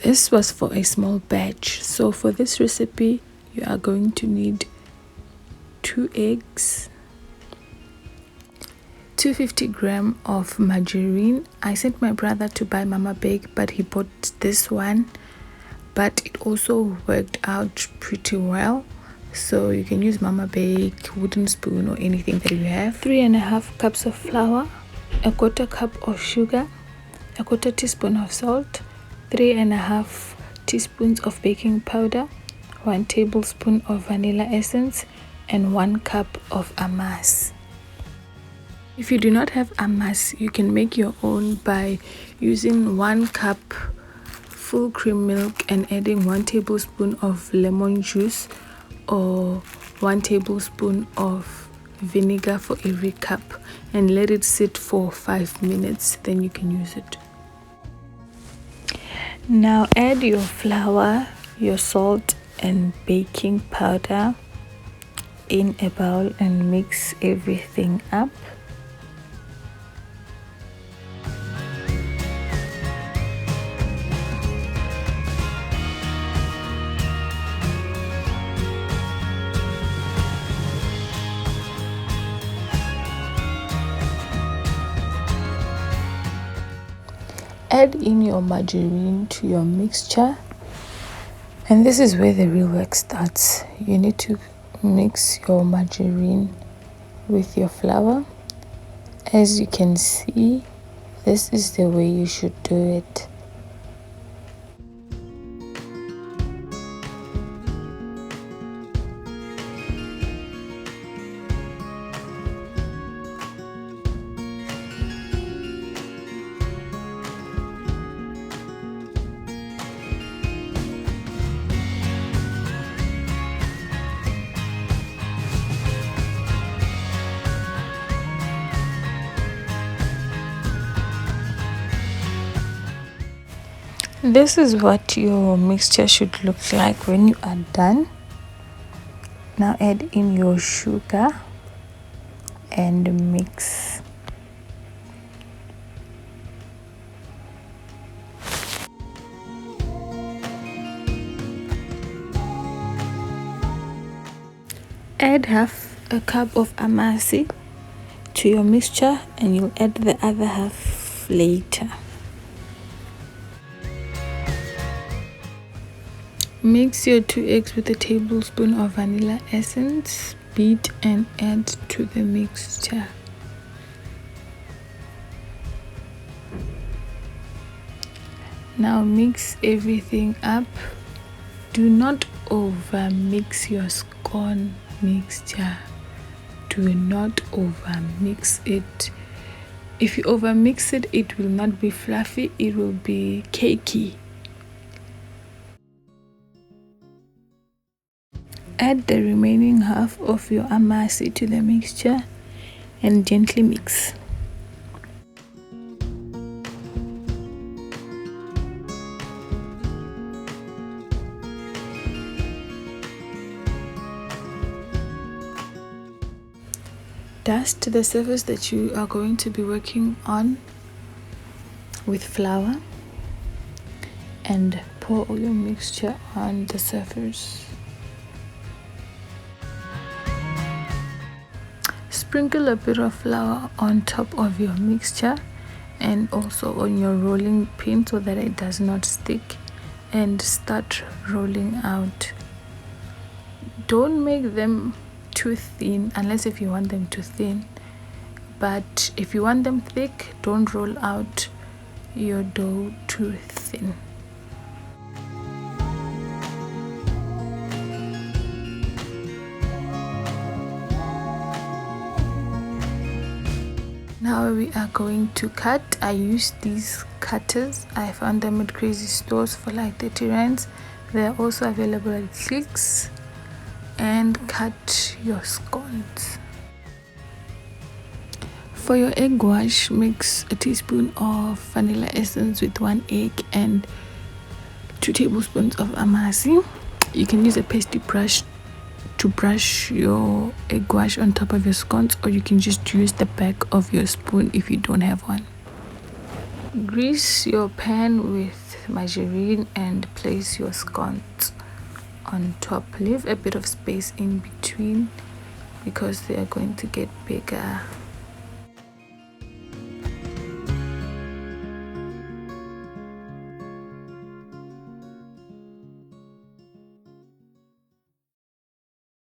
This was for a small batch. So for this recipe, you are going to need 2 eggs, 250 grams of margarine. I sent my brother to buy Mama Bake, but he bought this one, but it also worked out pretty well. So you can use Mama Bake, wooden spoon, or anything that you have. 3.5 cups of flour, a 1/4 cup of sugar, a 1/4 teaspoon of salt, 3.5 teaspoons of baking powder, 1 tablespoon of vanilla essence, and 1 cup of amasi. If you do not have amasi, you can make your own by using 1 cup full cream milk and adding 1 tablespoon of lemon juice or 1 tablespoon of vinegar for every cup, and let it sit for 5 minutes, then you can use it. Now add your flour, your salt and baking powder in a bowl and mix everything up. Add in your margarine to your mixture, and this is where the real work starts. You need to mix your margarine with your flour. As you can see, this is the way you should do it. This is what your mixture should look like when you are done. Now add in your sugar and mix. Add half a cup of amasi to your mixture, and you'll add the other half later. Mix your 2 eggs with a tablespoon of vanilla essence. Beat and add to the mixture. Now mix everything up. Do not over mix your scone mixture. Do not over mix it. If you over mix it, it will not be fluffy, it will be cakey. Add the remaining half of your amasi to the mixture and gently mix. Dust the surface that you are going to be working on with flour and pour all your mixture on the surface. Sprinkle a bit of flour on top of your mixture and also on your rolling pin so that it does not stick, and start rolling out. Don't make them too thin unless if you want them too thin, but if you want them thick, don't roll out your dough too thin. Now we are going to cut. I used these cutters. I found them at crazy stores for like 30 rands. They are also available at Clicks. And cut your scones. For your egg wash, mix a teaspoon of vanilla essence with 1 egg and 2 tablespoons of amasi. You can use a pasty brush to brush your egg wash on top of your scones, or you can just use the back of your spoon if you don't have one. Grease your pan with with margarine and place your scones on top. Leave a bit of space in between because they are going to get bigger.